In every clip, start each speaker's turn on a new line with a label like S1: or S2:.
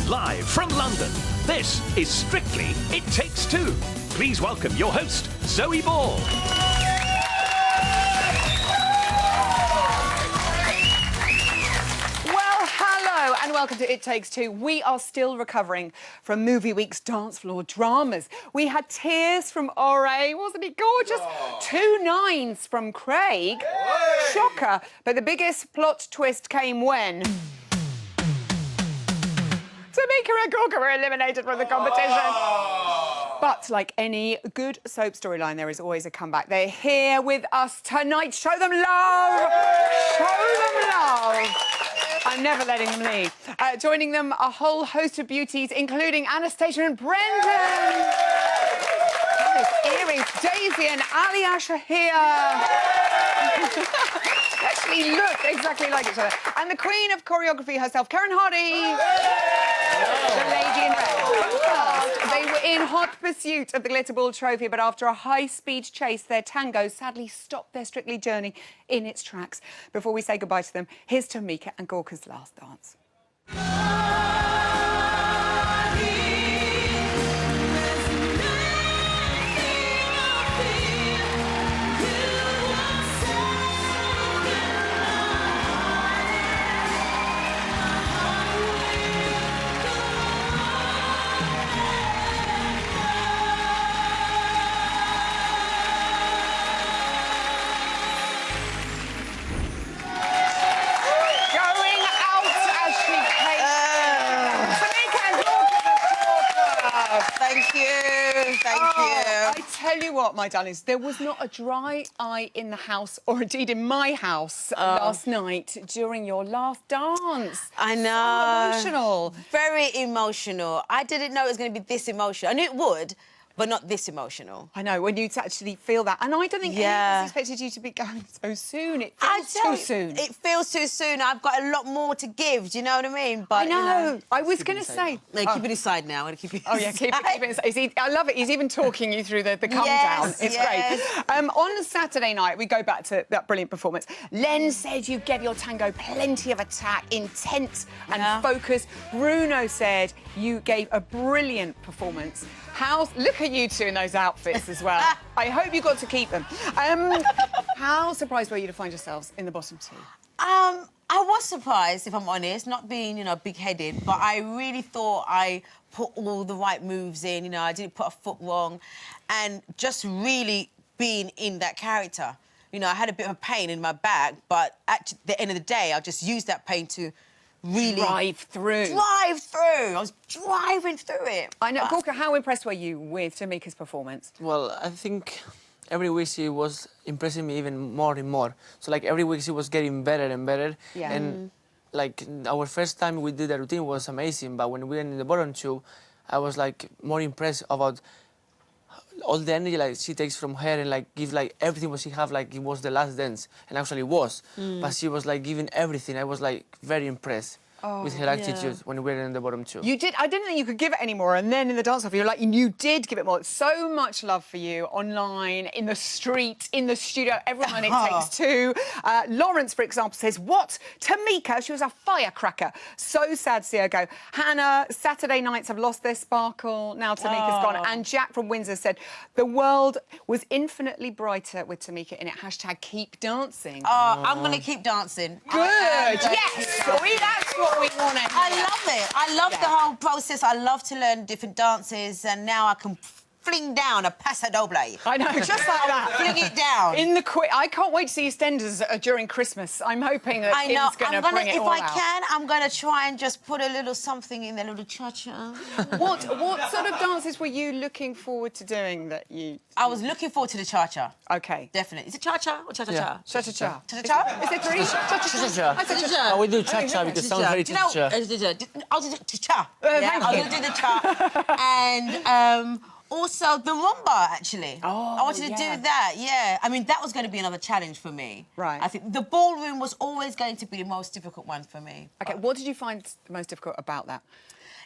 S1: Live from London, this is Strictly It Takes Two. Please welcome your host, Zoe Ball.
S2: Hello and welcome to It Takes Two. We are still recovering from Movie Week's dance floor dramas. We had tears from Ore, wasn't he gorgeous? Oh. 2 9s from Craig. Hey. Shocker. But the biggest plot twist came when Tamika and Gorka were eliminated from the competition. Oh. But like any good soap storyline, there is always a comeback. They're here with us tonight. Show them love. Hey. Show them love. I'm never letting them leave. Joining them, a whole host of beauties, including Anastasia and Brendan. Earrings, Daisy and Aliash are here. Actually look exactly like each other. And the queen of choreography herself, Karen Hardy. The lady in red. First, they were in hot pursuit of the Glitter Ball trophy, but after a high-speed chase, their tango sadly stopped their Strictly journey in its tracks. Before we say goodbye to them, here's Tamika and Gorka's last dance. Thank you. I tell you what, my darlings, there was not a dry eye in the house, or indeed in my house, last night during your last dance.
S3: I know.
S2: So emotional.
S3: Very emotional. I didn't know it was going to be this emotional. I knew it would, but not this emotional.
S2: I know, when you actually feel that. And I don't think anyone expected you to be going so soon. It feels too soon.
S3: It feels too soon. I've got a lot more to give, do you know what I mean? But,
S2: I know.
S3: You know,
S2: I was going to say...
S3: No, keep it inside now. I'm going to keep it inside.
S2: Oh, yeah, keep it inside. I love it. He's even talking you through the calm down. It's great. On Saturday night, we go back to that brilliant performance. Len said you gave your tango plenty of attack, intent and focus. Bruno said you gave a brilliant performance. Look at you two in those outfits as well. I hope you got to keep them. How surprised were you to find yourselves in the bottom 2?
S3: I was surprised, if I'm honest, not being, you know, big-headed, but I really thought I put all the right moves in, you know, I didn't put a foot wrong, and just really being in that character. You know, I had a bit of pain in my back, but at the end of the day, I just used that pain to really...
S2: Drive through.
S3: I was driving through it.
S2: I know. Gorka, how impressed were you with Tamika's performance?
S4: Well, I think every week she was impressing me even more and more. So, like, every week she was getting better and better. Yeah. And, like, our first time we did the routine was amazing, but when we were in the bottom 2, I was, like, more impressed about all the energy, like, she takes from her and, like, give, like, everything what she have, like, it was the last dance. And actually it was. But she was, like, giving everything. I was, like, very impressed with her attitude when we were in the bottom 2.
S2: You did. I didn't think you could give it any more. And then in the dance-off, you're like, you did give it more. So much love for you online, in the street, in the studio. Everyone It Takes Two. Lawrence, for example, says, what? Tamika, she was a firecracker. So sad to see her go. Hannah, Saturday nights have lost their sparkle. Now Tamika's gone. And Jack from Windsor said, the world was infinitely brighter with Tamika in it. Hashtag keep dancing.
S3: I'm going to keep dancing.
S2: Good. Yes. That's what we want to hear.
S3: I love it. I love the whole process. I love to learn different dances, and now I can fling down a paso doble.
S2: I know, just like that.
S3: Fling it down.
S2: In the I can't wait to see EastEnders during Christmas. I'm hoping that
S3: I know.
S2: Kim's going to bring it
S3: if
S2: all
S3: I
S2: out.
S3: can, I'm going to try and just put a little something in there, a little cha-cha.
S2: What sort of dances were you looking forward to doing that you...
S3: I was looking forward to the cha-cha.
S2: OK.
S3: Definitely. Is it cha-cha or cha-cha-cha?
S4: Yeah.
S2: Cha-cha-cha.
S3: Cha-cha-cha?
S2: Is it three?
S4: Cha-cha-cha.
S3: Cha-cha-cha.
S4: Oh, we do cha-cha because it sounds very cha-cha.
S3: I'll do the cha.
S2: Thank
S3: I'll
S2: you.
S3: do the cha. And also the rumba, actually.
S2: Oh,
S3: I wanted to
S2: yeah.
S3: do that, yeah. I mean, that was going to be another challenge for me.
S2: Right.
S3: I think the ballroom was always going to be the most difficult one for me.
S2: OK, what did you find the most difficult about that?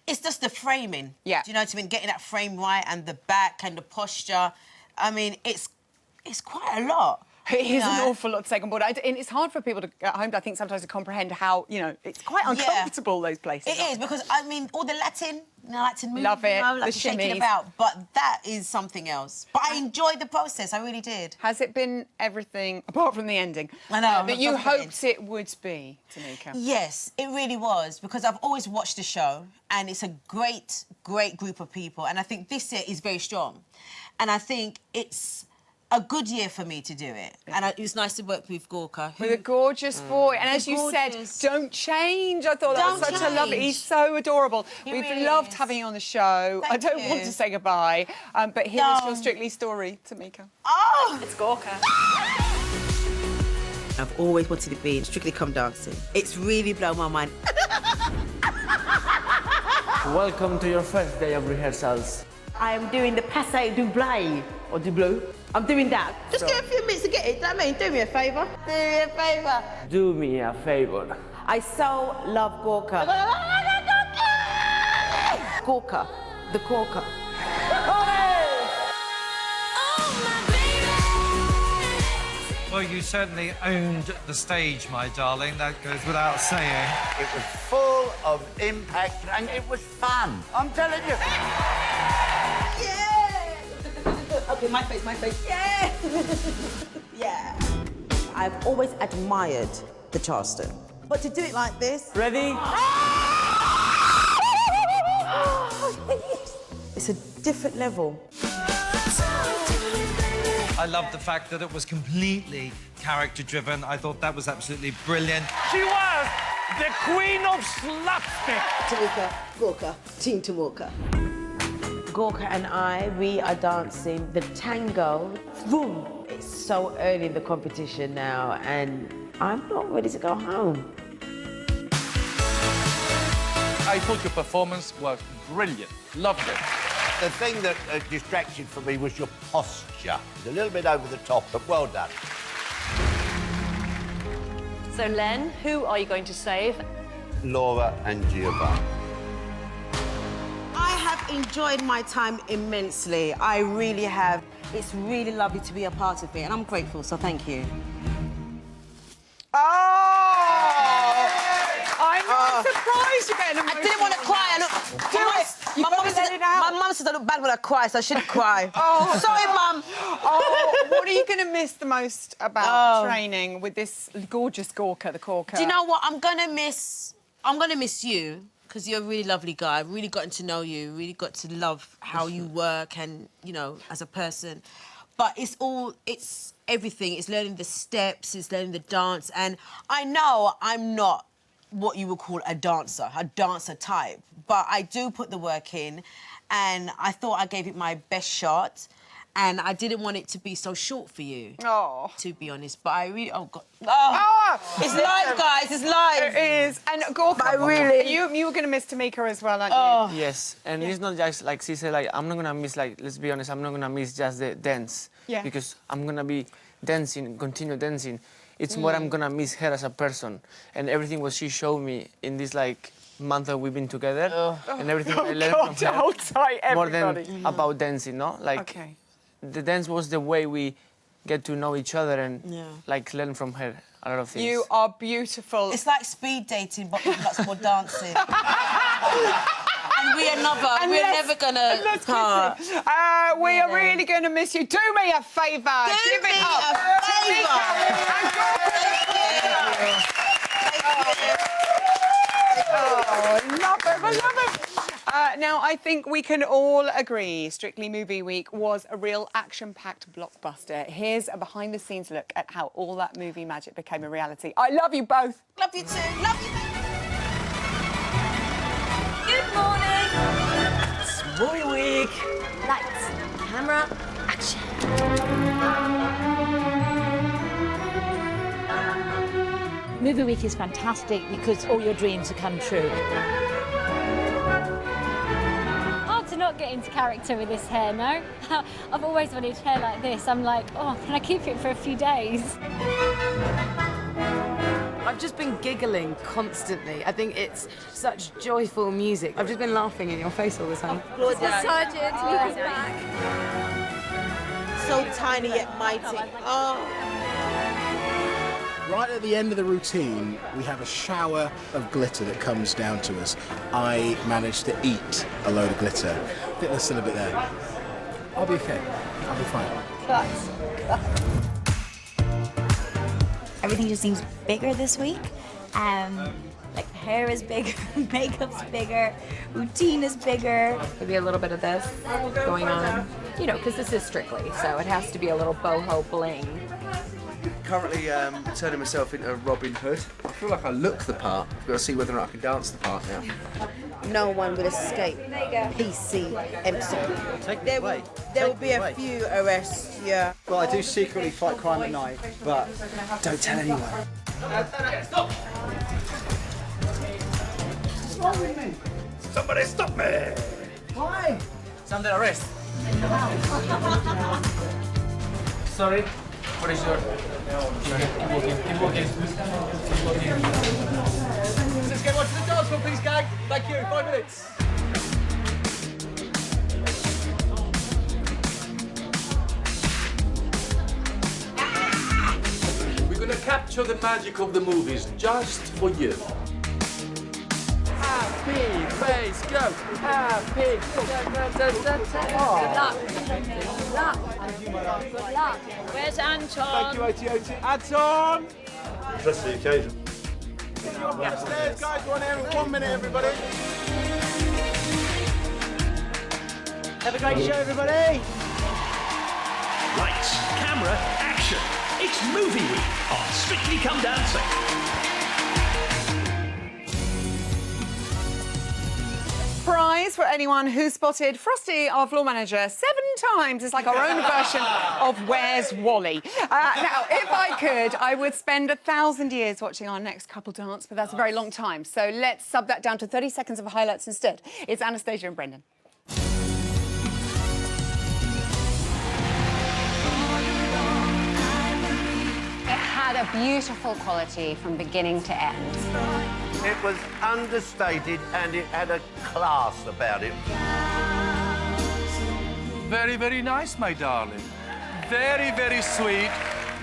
S3: It's just the framing.
S2: Yeah.
S3: Do you know what I mean? Getting that frame right and the back and the posture. I mean, it's quite a lot.
S2: It is an
S3: know?
S2: awful lot to take on board. And it's hard for people at home, I think, sometimes to comprehend how, you know, it's quite uncomfortable, those places.
S3: It is, because, I mean, all the Latin moves,
S2: Love it,
S3: you know, like
S2: the
S3: shaking
S2: shimmies.
S3: about, but that is something else. But I enjoyed the process, I really did.
S2: Has it been everything, apart from the ending,
S3: I know,
S2: that you
S3: apart from the
S2: hoped it would be, Tamika?
S3: Yes, it really was, because I've always watched the show, and it's a great, great group of people, and I think this year is very strong. And I think it's a good year for me to do it. And it was nice to work with Gorka.
S2: With a gorgeous boy. And as you
S3: Gorgeous.
S2: said, don't change. I thought that was
S3: Don't
S2: such a lovely...
S3: change.
S2: He's so adorable.
S3: He
S2: We've
S3: really
S2: loved
S3: is.
S2: having you on the show.
S3: Thank
S2: I don't want
S3: you.
S2: to say goodbye, but here is your
S3: No.
S2: Strictly story, Tamika.
S3: Oh!
S2: It's Gorka.
S3: I've always wanted to be in Strictly Come Dancing. It's really blown my mind.
S4: Welcome to your first day of rehearsals.
S5: I am doing the passe double or double. I'm doing that. Just get a few minutes to get it. Do you know what I mean? Do me a favour. Do me a favour.
S4: Do me a favor.
S5: I so love Gorka. Gorka, the Gorka.
S6: Well, you certainly owned the stage, my darling. That goes without saying.
S7: It was full of impact and it was fun. I'm telling you.
S5: Okay, my face. Yeah. Yeah. I've always admired the Charleston. But to do it like this...
S4: Ready?
S5: It's a different level.
S6: I love the fact that it was completely character-driven. I thought that was absolutely brilliant.
S1: She was the queen of slapstick.
S5: Tamika, Gorka, Team Tamika. Gorka and I, we are dancing the tango. Boom! It's so early in the competition now, and I'm not ready to go home.
S8: I thought your performance was brilliant. Loved it.
S7: The thing that distracted for me was your posture. It was a little bit over the top, but well done.
S9: So, Len, who are you going to save?
S7: Laura and Giovanni.
S3: I have enjoyed my time immensely. I really have. It's really lovely to be a part of it, and I'm grateful, so thank you.
S2: Oh! I'm not surprised you're getting emotional.
S3: I didn't want to cry. My mum said I look bad when I cry, so I shouldn't cry.
S2: Oh.
S3: Sorry, Mum.
S2: Oh, what are you going to miss the most about training with this gorgeous Gorka, the Corker?
S3: Do you know what? I'm gonna miss you, because you're a really lovely guy. I've really gotten to know you, really got to love how you work and, you know, as a person. But it's everything. It's learning the steps, it's learning the dance. And I know I'm not what you would call a dancer type, but I do put the work in, and I thought I gave it my best shot, and I didn't want it to be so short for you, to be honest, but I really, oh, God. Oh, it's live, guys, it's live.
S2: It is. And Gorka,
S3: I really...
S2: you were going to miss Tamika as well, aren't you?
S4: Yes, and it's not just like she said, like, I'm not gonna miss, like, let's be honest, I'm not gonna miss just the dance.
S2: Yeah.
S4: Because I'm gonna be dancing, continue dancing. It's more I'm gonna miss her as a person. And everything what she showed me in this, like, month that we've been together, and everything I learned from her.
S2: Hold tight,
S4: more
S2: everybody.
S4: than about dancing, no? Like,
S2: Okay.
S4: the dance was the way we get to know each other and, like, learn from her a lot of things.
S2: You are beautiful.
S3: It's like speed dating, but with lots more dancing. And we're never gonna part.
S2: We are really going to miss you. Do me a favour. Give
S3: me
S2: it up.
S3: a favour.
S2: Oh, love it. I love it. Now, I think we can all agree Strictly Movie Week was a real action-packed blockbuster. Here's a behind-the-scenes look at how all that movie magic became a reality. I love you both.
S3: Love you too. Love you.
S9: Good morning.
S10: Movie week.
S9: Lights, camera, action.
S11: Movie week is fantastic because all your dreams have come true.
S12: Hard to not get into character with this hair, no? I've always wanted hair like this. I'm like, oh, can I keep it for a few days?
S5: I've just been giggling constantly. I think it's such joyful music. I've just been laughing in your face all the time.
S12: Sergeant, Luke is back.
S3: So tiny yet mighty. Oh.
S10: Right at the end of the routine, we have a shower of glitter that comes down to us. I managed to eat a load of glitter. I think there's still a bit there. I'll be okay. I'll be fine.
S13: Everything just seems bigger this week. Like hair is bigger, makeup's bigger, routine is bigger.
S14: Maybe a little bit of this going on, you know, because this is Strictly, so it has to be a little boho bling.
S15: Currently turning myself into Robin Hood. I feel like I look the part. I've got to see whether or not I can dance the part now.
S3: No one will escape.
S13: There you go.
S3: PC episode.
S16: There
S3: will be a few arrests, yeah.
S16: Well, I do secretly fight crime at night, but
S15: don't tell anyone.
S1: Stop!
S16: What's wrong with me?
S1: Somebody stop me!
S16: Why?
S4: It's under arrest. Sorry. What is your... Keep walking.
S16: Let's get one to the dance floor, please, gang. Thank you. 5 minutes.
S17: We're gonna capture the magic of the movies just for you.
S4: Happy face, go! Happy!
S12: Good luck. Where's Anton?
S16: Thank you, AT. Anton!
S17: Just the occasion.
S16: Upstairs, guys. We're on air in 1 minute, everybody. Have a great show, everybody.
S1: Lights, camera, action. It's Movie Week on Strictly Come Dancing.
S2: Prize for anyone who spotted Frosty, our floor manager, 7 times. It's like our own version of Where's Wally? Now, if I could, I would spend 1,000 years watching our next couple dance, but that's a very long time. So let's sub that down to 30 seconds of highlights instead. It's Anastasia and Brendan.
S18: It had a beautiful quality from beginning to end.
S7: It was understated and it had a class about it.
S8: Very, very nice, my darling. Very, very sweet.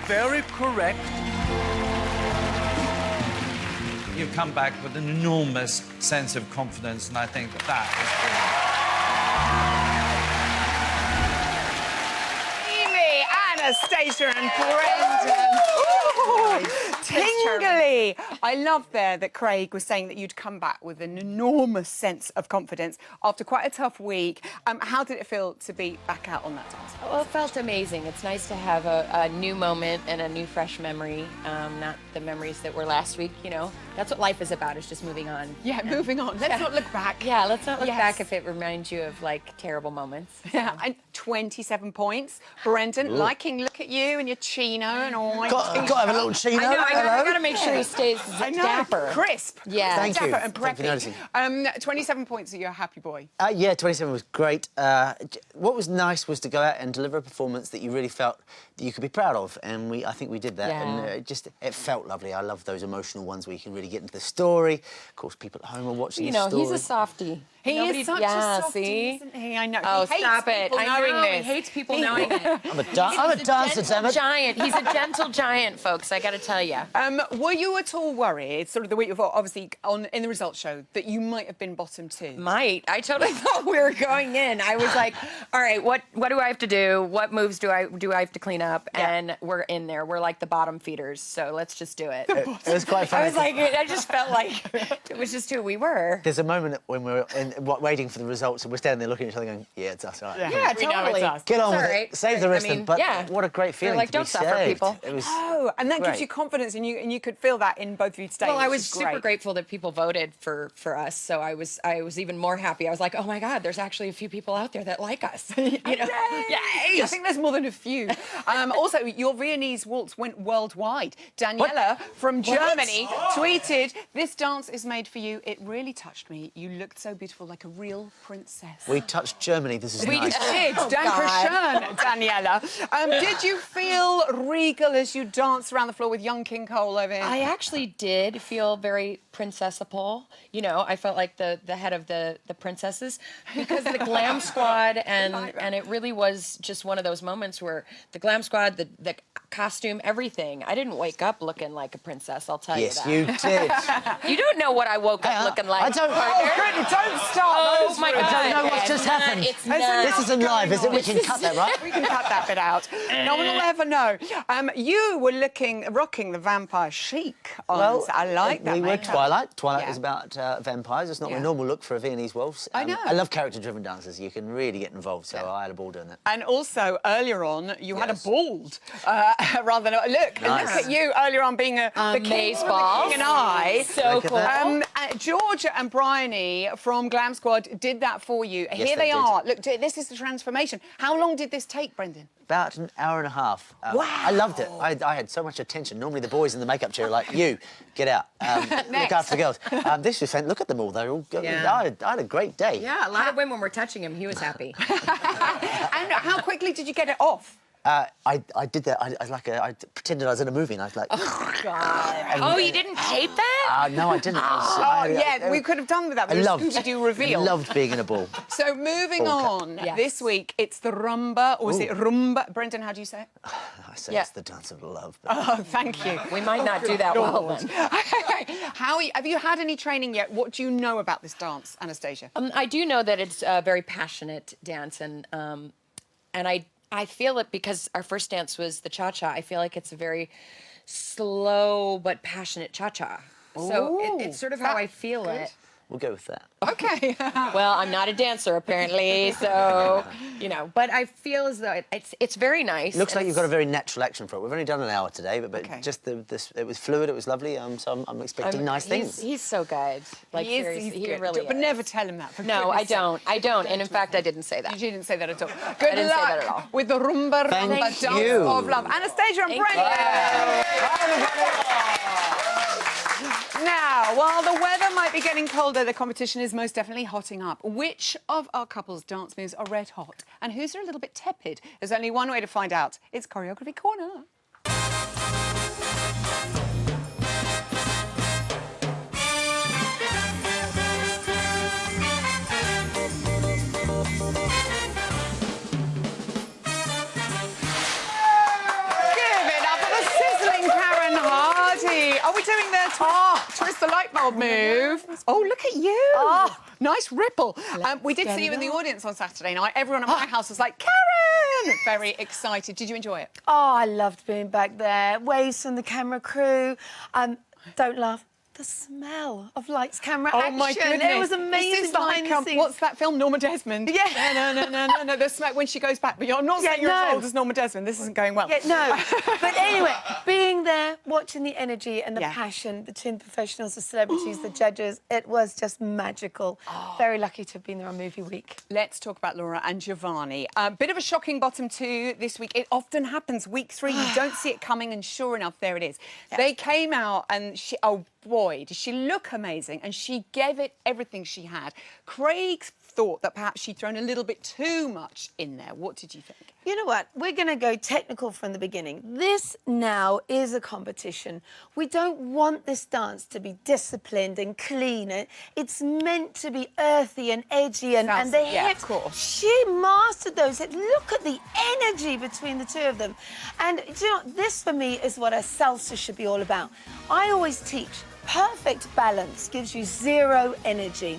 S8: Very correct. You've come back with an enormous sense of confidence, and I think that is brilliant.
S2: Anastasia and Brendan. Ooh, tingly. I love there that Craig was saying that you'd come back with an enormous sense of confidence after quite a tough week. How did it feel to be back out on that dance floor?
S14: Well, it felt amazing. It's nice to have a new moment and a new fresh memory, not the memories that were last week, you know. That's what life is about, is just moving on.
S2: Yeah, moving on. Let's not look back.
S14: Yeah, let's not look back if it reminds you of, like, terrible moments.
S2: Yeah, and 27 points. Brendan, liking look at you and your chino and all.
S10: Got to have a little chino.
S14: I got to make sure he stays dapper.
S2: Crisp.
S14: Yeah.
S10: Thank you.
S2: Dapper and
S10: Thank you for noticing.
S2: preppy. 27 points, so you're a happy boy.
S10: Yeah, 27 was great. What was nice was to go out and deliver a performance that you really felt that you could be proud of, and I think we did that.
S14: Yeah.
S10: And it felt lovely. I love those emotional ones where you can really get into the story. Of course, people at home are watching the story.
S14: He's a softie.
S2: He is such a softie,
S14: see?
S2: isn't he? I know.
S14: Oh,
S2: he hates
S14: stop it.
S2: people knowing
S14: I know.
S2: this.
S14: He hates people knowing it.
S10: I'm a dancer, Emma.
S14: Giant. He's a gentle giant, folks, I got to tell you.
S2: Were you at all worried, sort of the week before, obviously, in the results show, that you might have been bottom 2?
S14: Might. I totally thought we were going in. I was like, all right, what do I have to do? What moves do I have to clean up?
S2: Yeah.
S14: And we're in there. We're like the bottom feeders, so let's just do it.
S10: It was quite funny.
S14: I was like, I just felt like it was just who we were.
S10: There's a moment when we're
S19: waiting for the results, and we're standing there looking at each other going, yeah, it's us, all right.
S14: Yeah,
S2: We know
S14: totally.
S2: it's us.
S19: Get on
S14: It's
S19: with
S14: all
S19: it.
S14: right.
S19: Save the rest of them. But
S14: yeah.
S19: what a great feeling
S14: They're like,
S19: to
S14: don't
S19: be
S14: suffer,
S19: saved.
S14: people.
S19: It was
S2: Oh, and that gives
S19: great.
S2: you confidence, and you could feel that in both of you today.
S14: Well, I
S2: which
S14: was
S2: is
S14: super
S2: great.
S14: grateful that people voted for us, so I was even more happy. I was like, oh my God, there's actually a few people out there that like us. You know?
S2: Yay! I think there's more than a few. Also, your Viennese waltz went worldwide. Daniela from Germany tweeted, "This dance is made for you. It really touched me. You looked so beautiful, like a real princess."
S19: We touched Germany. This is
S2: We
S19: nice.
S2: did. Dankeschön, Daniela. Did you feel regal as you danced around the floor with young King Cole over here?
S14: I actually did feel very princessable. You know, I felt like the head of the princesses because the glam squad and it really was just one of those moments where the glam squad, the costume, everything. I didn't wake up looking like a princess, I'll tell
S19: Yes,
S14: you that.
S19: you did.
S14: You don't know what I woke up looking like.
S19: I don't.
S2: Oh, Brittany, don't start.
S14: Oh my God.
S19: I don't know what's just happened.
S14: It's
S19: This isn't live, is it? We can cut that, right?
S2: We can cut that bit out. No one will ever know. You were rocking the vampire chic on.
S19: Well,
S2: I like that.
S19: We were
S2: makeup.
S19: Twilight. Twilight
S2: Yeah.
S19: is about vampires. It's not my normal look for a Viennese waltz.
S2: I know.
S19: I love character-driven dances. You can really get involved, so I had a ball doing that.
S2: And also, earlier on, you had a bald, rather than look
S19: Nice.
S2: at you earlier on being the king,
S14: maze
S2: the
S14: ball.
S2: king and I.
S14: So
S19: Look at
S14: cool.
S19: that.
S2: Georgia and Bryony from Glam Squad did that for you.
S19: Yes,
S2: Here
S19: they
S2: they
S19: did.
S2: are. Look, this is the transformation. How long did this take, Brendan?
S19: About an hour and a half.
S2: Wow.
S19: I loved it. I had so much attention. Normally the boys in the makeup chair are like, you, get out. Look after the girls. This was fantastic. Look at them all. They're all good.
S14: Yeah.
S19: I had a great day.
S14: Yeah, a lot of women were touching him. He was happy.
S2: And how quickly did you get it off?
S19: I did that. I pretended I was in a movie, and I was like,
S2: God.
S14: Oh, you didn't tape that?
S19: no, I didn't.
S2: We could have done with that.
S19: I
S2: With a
S19: loved
S2: Scooby-Doo reveal.
S19: I loved being in a ball.
S2: So moving
S19: Ball
S2: on,
S14: Yes.
S2: this week it's the rumba, or is it rumba? Brendan, how do you say it?
S19: I say
S14: Yeah.
S19: it's the dance of love. But
S2: Oh, thank you.
S14: We might not do that well then.
S2: Have you had any training yet? What do you know about this dance, Anastasia?
S14: I do know that it's a very passionate dance, and I feel it because our first dance was the cha-cha. I feel like it's a very slow but passionate cha-cha. So it's sort of how I feel it.
S19: we'll go with that.
S2: Okay.
S14: Well, I'm not a dancer apparently, so you know. But I feel as though it's very nice.
S19: Looks like you've got a very natural action for it. We've only done an hour today, but just it was fluid. It was lovely. So I'm expecting nice things.
S14: He's so good. Like
S2: He is,
S14: seriously,
S2: he's
S14: he
S2: good.
S14: really
S2: But
S14: is.
S2: never tell him that. For
S14: No, I
S2: goodness sake.
S14: don't. I don't. And in fact, I didn't say that.
S2: You didn't say that at all. Good
S14: didn't
S2: luck
S14: say that at all.
S2: with the rumba
S19: Thank
S2: dance
S19: you.
S2: of love. Anastasia and
S14: Thank
S2: Brendan. Now, while the weather might be getting colder, the competition is most definitely hotting up. Which of our couples' dance moves are red hot? And whose are a little bit tepid? There's only one way to find out. It's Choreography Corner. Are we doing the twist the light bulb move? Oh, look at you. Oh, nice ripple. We did see you in the audience on Saturday night. Everyone at my house was like, Karen! Very excited. Did you enjoy it?
S20: Oh, I loved being back there. Waves from the camera crew. Don't laugh. The smell of lights, camera,
S2: Oh,
S20: action.
S2: my goodness.
S20: It was amazing
S2: This is
S20: behind
S2: like,
S20: the scenes.
S2: what's that film, Norma Desmond?
S20: Yeah.
S2: No. The smoke when she goes back. But you're not saying you're as old as Norma Desmond. This isn't going well.
S20: Yeah, no. But anyway, being there, watching the energy and the passion between the professionals, the celebrities, the judges, it was just magical. Very lucky to have been there on movie week.
S2: Let's talk about Laura and Giovanni. A bit of a shocking bottom two this week. It often happens. Week 3, you don't see it coming, and sure enough, there it is. Yeah. They came out and oh boy, did she look amazing, and she gave it everything she had. Craig thought that perhaps she'd thrown a little bit too much in there. What did you think?
S20: You know what? We're going to go technical from the beginning. This now is a competition. We don't want this dance to be disciplined and clean. It's meant to be earthy and edgy and the hips.
S2: Of course.
S20: She mastered those hips. Look at the energy between the two of them. And do you know, this for me is what a salsa should be all about. I always teach perfect balance gives you 0 energy.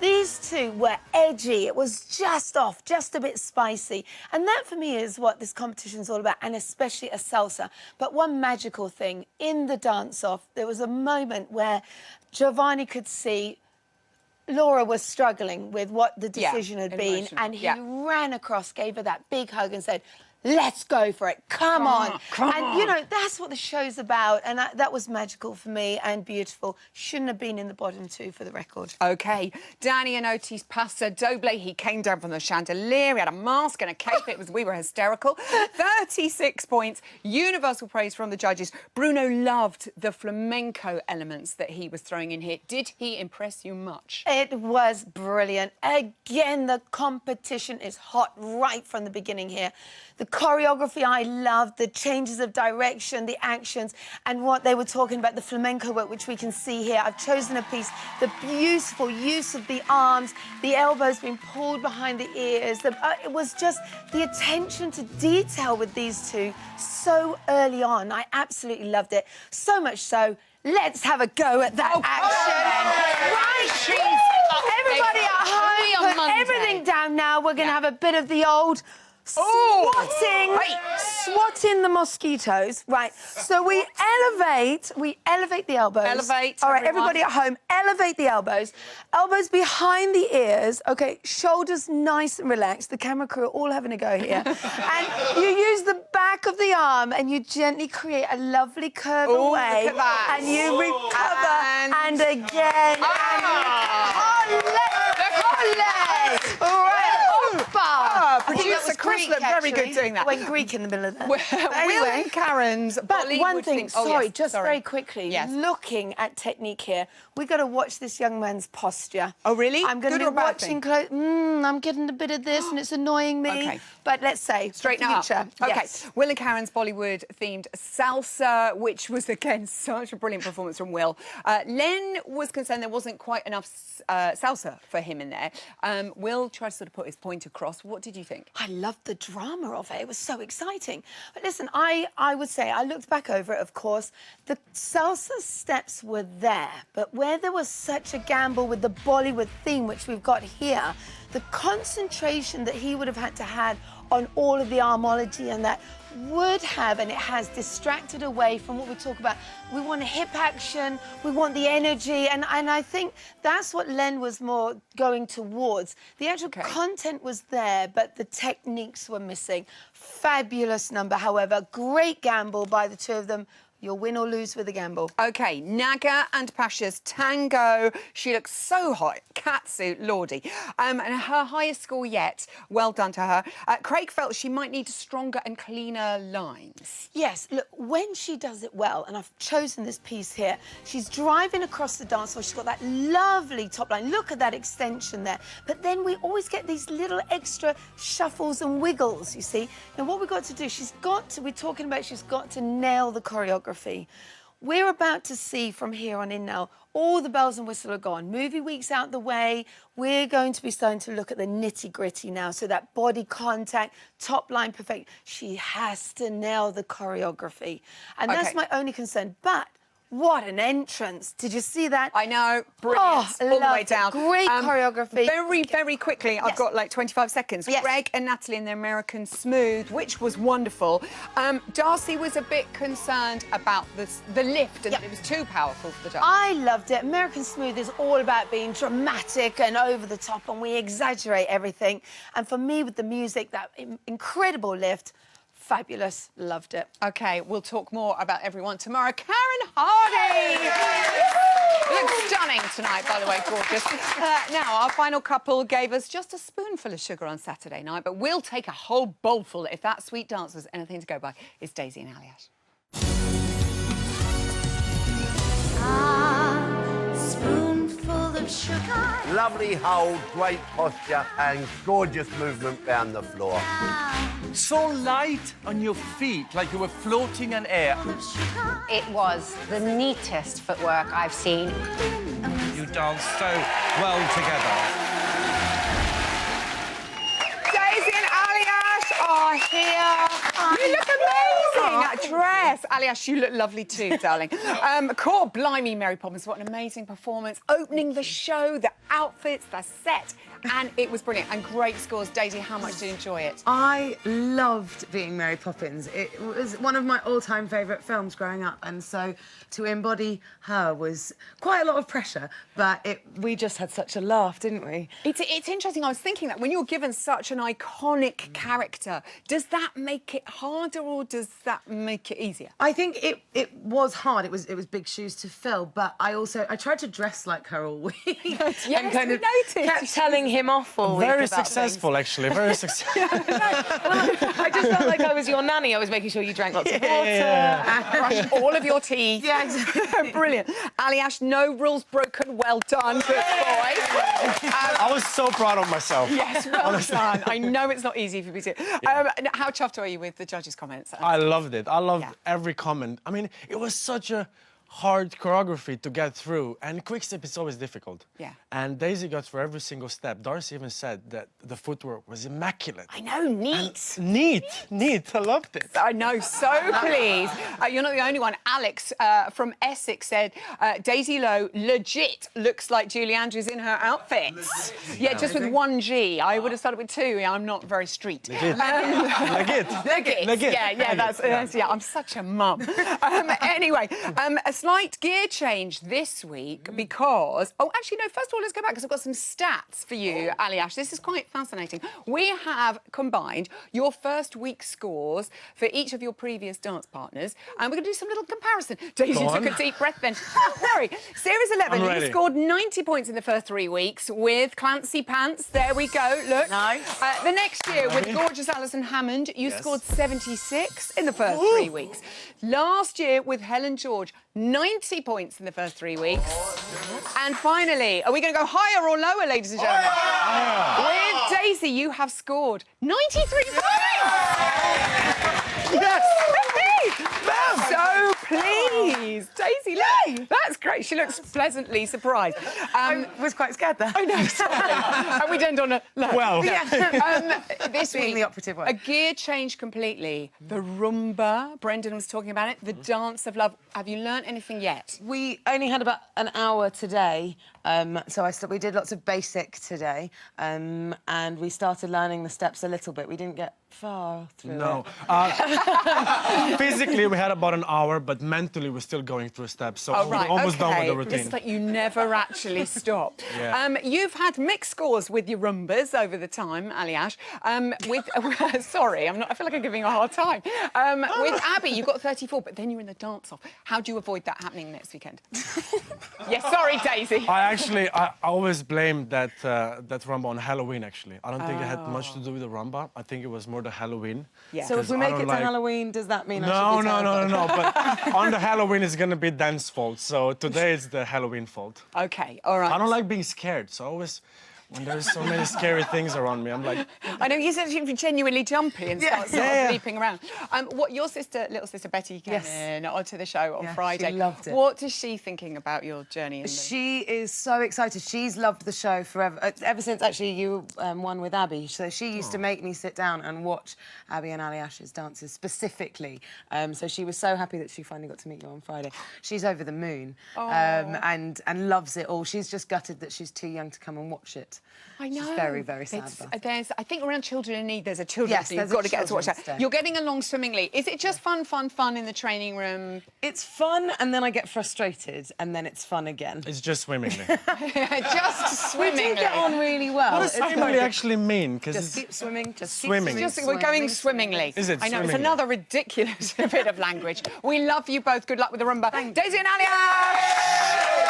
S20: These two were edgy. It was just off, just a bit spicy. And that, for me, is what this competition is all about, and especially a salsa. But one magical thing, in the dance-off, there was a moment where Giovanni could see Laura was struggling with what the decision had been,
S2: emotional.
S20: and he ran across, gave her that big hug and said, let's go for it, come on. And, you know, that's what the show's about, and that was magical for me and beautiful. Shouldn't have been in the bottom two for the record.
S2: OK, Danny and Otis Pasta Doble, he came down from the chandelier, he had a mask and a cape, we were hysterical. 36 points, universal praise from the judges. Bruno loved the flamenco elements that he was throwing in here. Did he impress you much?
S20: It was brilliant. Again, the competition is hot right from the beginning here. The choreography I loved, the changes of direction, the actions, and what they were talking about, the flamenco work, which we can see here. I've chosen a piece, the beautiful use of the arms, the elbows being pulled behind the ears. It was just the attention to detail with these two so early on. I absolutely loved it. So much so, let's have a go at that action. Right, everybody at home, put everything down now. We're going to have a bit of the old swatting the mosquitoes. Right, so we elevate the elbows.
S2: Elevate,
S20: all right,
S2: everyone.
S20: everybody at home, elevate the elbows. Elbows behind the ears. OK, shoulders nice and relaxed. The camera crew are all having a go here. And you use the back of the arm and you gently create a lovely curve away.
S2: Look at that.
S20: And you recover and again. All right.
S2: Producer Chris looked very good doing that.
S20: Went Greek in the middle of that.
S2: Will and Karen's
S20: but one
S2: Bollywood
S20: thing, very quickly, looking at technique here, we got to watch this young man's posture.
S2: Oh, really?
S20: I'm going to be watching close. I'm getting a bit of this and it's annoying me.
S2: Okay.
S20: But let's say,
S2: straighten up.
S20: future.
S2: OK,
S20: Yes.
S2: Will and Karen's Bollywood-themed salsa, which was, again, such a brilliant performance from Will. Len was concerned there wasn't quite enough salsa for him in there. Will tried to sort of put his point across. What did you think?
S20: I loved the drama of it. It was so exciting. But listen, I would say, I looked back over it, of course. The salsa steps were there, but where there was such a gamble with the Bollywood theme, which we've got here, the concentration that he would have had to have on all of the armology and that would have, and it has, distracted away from what we talk about. We want a hip action, we want the energy, and I think that's what Len was more going towards. The actual content was there, but the techniques were missing. Fabulous number, however. Great gamble by the two of them. You'll win or lose with a gamble. OK, Naga and Pasha's tango. She looks so hot. Catsuit, lordy. And her highest score yet. Well done to her. Craig felt she might need stronger and cleaner lines. Yes, look, when she does it well, and I've chosen this piece here, she's driving across the dance floor. She's got that lovely top line. Look at that extension there. But then we always get these little extra shuffles and wiggles, you see. Now, what we've got to do, she's got to nail the choreography. We're about to see from here on in now, all the bells and whistles are gone. Movie week's out the way. We're going to be starting to look at the nitty-gritty now. So that body contact, top line perfect. She has to nail the choreography. And that's my only concern. But what an entrance. Did you see that?
S2: I know. Brilliant. All the way down.
S20: Great choreography.
S2: Very, very quickly, I've got like 25 seconds.
S20: Yes.
S2: Greg and Natalie in the American Smooth, which was wonderful. Darcy was a bit concerned about the lift and that it was too powerful for the dance.
S20: I loved it. American Smooth is all about being dramatic and over the top, and we exaggerate everything. And for me, with the music, that incredible lift, fabulous. Loved it.
S2: OK, we'll talk more about everyone tomorrow. Karen Hardy! Looks stunning tonight, by the way, gorgeous. Now, our final couple gave us just a spoonful of sugar on Saturday night, but we'll take a whole bowlful if that sweet dance was anything to go by. It's Daisy and Aliash.
S9: Spoonful of sugar.
S7: Lovely hold, great posture and gorgeous movement down the floor.
S8: So light on your feet, like you were floating in air.
S18: It was the neatest footwork I've seen.
S6: You danced so well together.
S2: Daisy and Aliash are here. You look amazing. That dress. Aliash, you look lovely too, darling. Core blimey, Mary Poppins. What an amazing performance. Opening the show, the outfits, the set. And it was brilliant and great scores. Daisy, how much did you enjoy it?
S5: I loved being Mary Poppins. It was one of my all-time favourite films growing up, and so to embody her was quite a lot of pressure, but we just had such a laugh, didn't we?
S2: It's interesting. I was thinking that when you're given such an iconic character, does that make it harder or does that make it easier?
S5: I think it was hard. It was big shoes to fill, but I tried to dress like her all week.
S2: Yes,
S5: and kind of
S2: noticed.
S5: kept telling him off all week.
S21: Very
S5: about
S21: successful,
S5: things.
S21: actually. Very successful.
S5: I just felt like I was your nanny. I was making sure you drank lots of water and
S2: brushed all of your teeth.
S5: Yeah, exactly.
S2: Brilliant. Ali Ash, no rules broken. Well done, good boy.
S21: I was so proud of myself.
S2: Yes, well done. I know it's not easy for you to. How chuffed are you with the judges' comments?
S21: I loved it. I loved every comment. I mean, it was such a hard choreography to get through, and quick-step is always difficult.
S2: Yeah.
S21: And Daisy got through every single step. Darcy even said that the footwork was immaculate.
S2: I know, neat.
S21: And neat. I loved it.
S2: I know, so pleased. You're not the only one. Alex from Essex said, Daisy Lowe legit looks like Julie Andrews in her outfits. Yeah, just with one G. I would have started with two. Yeah, I'm not very street.
S21: Legit.
S2: Legit. Yeah, that's I'm such a mum. Anyway, a slight gear change this week because... Oh, actually, no, first of all, let's go back because I've got some stats for you, Ali Ash. This is quite fascinating. We have combined your first week scores for each of your previous dance partners, and we're going to do some little comparison. Daisy took a deep breath then. Don't worry. Series 11, you scored 90 points in the first 3 weeks with Clancy Pants. There we go, look.
S5: Nice.
S2: The next year, with gorgeous Alison Hammond, you scored 76 in the first 3 weeks. Last year, with Helen George, 90 points in the first 3 weeks. And finally, are we going to go higher or lower, ladies and gentlemen? With Daisy, you have scored 93 points!
S21: Yes!
S2: So pleased. Daisy, look, that's great. She looks pleasantly surprised.
S5: I was quite scared there.
S2: I know. And we'd end on a low.
S21: Well.
S2: This week,
S5: the operative word.
S2: a gear change completely. The rumba, Brendan was talking about it, the dance of love. Have you learnt anything yet?
S5: We only had about an hour today, so we did lots of basic today, and we started learning the steps a little bit. We didn't get far through it.
S21: Physically, we had about an hour, but mentally, we're still going through steps, so we're almost done with the routine.
S2: It's like you never actually stop. You've had mixed scores with your rumbas over the time, Ali Ash. Sorry, I feel like I'm giving you a hard time. With Abby, you got 34, but then you're in the dance-off. How do you avoid that happening next weekend? Yes, sorry, Daisy.
S21: I always blame that rumba on Halloween, actually. I don't think it had much to do with the rumba. I think it was more the Halloween.
S5: Yeah. So if we make it to Halloween, does that mean I should be
S21: No. But on the Halloween, it's going to be Dan's fault. So today it's the Halloween fault.
S2: OK, all right.
S21: I don't like being scared, so I always... When there's so many scary things around me, I'm like...
S2: I know, you said you're genuinely jumpy and start sort of leaping around. Your little sister Betty came in onto the show on Friday.
S5: She loved it.
S2: What is she thinking about your journey?
S5: She is so excited. She's loved the show forever, ever since, actually, you won with Abby. So she used to make me sit down and watch Abby and Ali Ash's dances specifically. So she was so happy that she finally got to meet you on Friday. She's over the moon and loves it all. She's just gutted that she's too young to come and watch it.
S2: I know.
S5: She's very, very sad.
S2: I think around Children in Need, there's a children's day. You've got to get to watch that.
S5: Day.
S2: You're getting along swimmingly. Is it just fun in the training room?
S5: It's fun, and then I get frustrated, and then it's fun again.
S21: It's just swimmingly.
S2: Just swimmingly.
S5: We do get on really well.
S21: What does swimmingly actually mean?
S5: Just keep swimming.
S2: We're going swimmingly.
S21: Is it
S2: I know,
S21: swimmingly?
S2: it's another ridiculous bit of language. We love you both. Good luck with the rumba. Daisy and Ali Ash!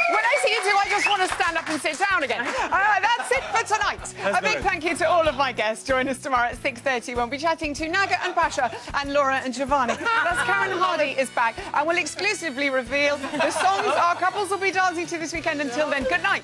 S2: When I see you two, I just want to stand up and sit down again. That's it for tonight. A big thank you to all of my guests. Join us tomorrow at 6:30. We'll be chatting to Naga and Pasha and Laura and Giovanni. Plus, Karen Hardy is back and will exclusively reveal the songs our couples will be dancing to this weekend. Until then, good night.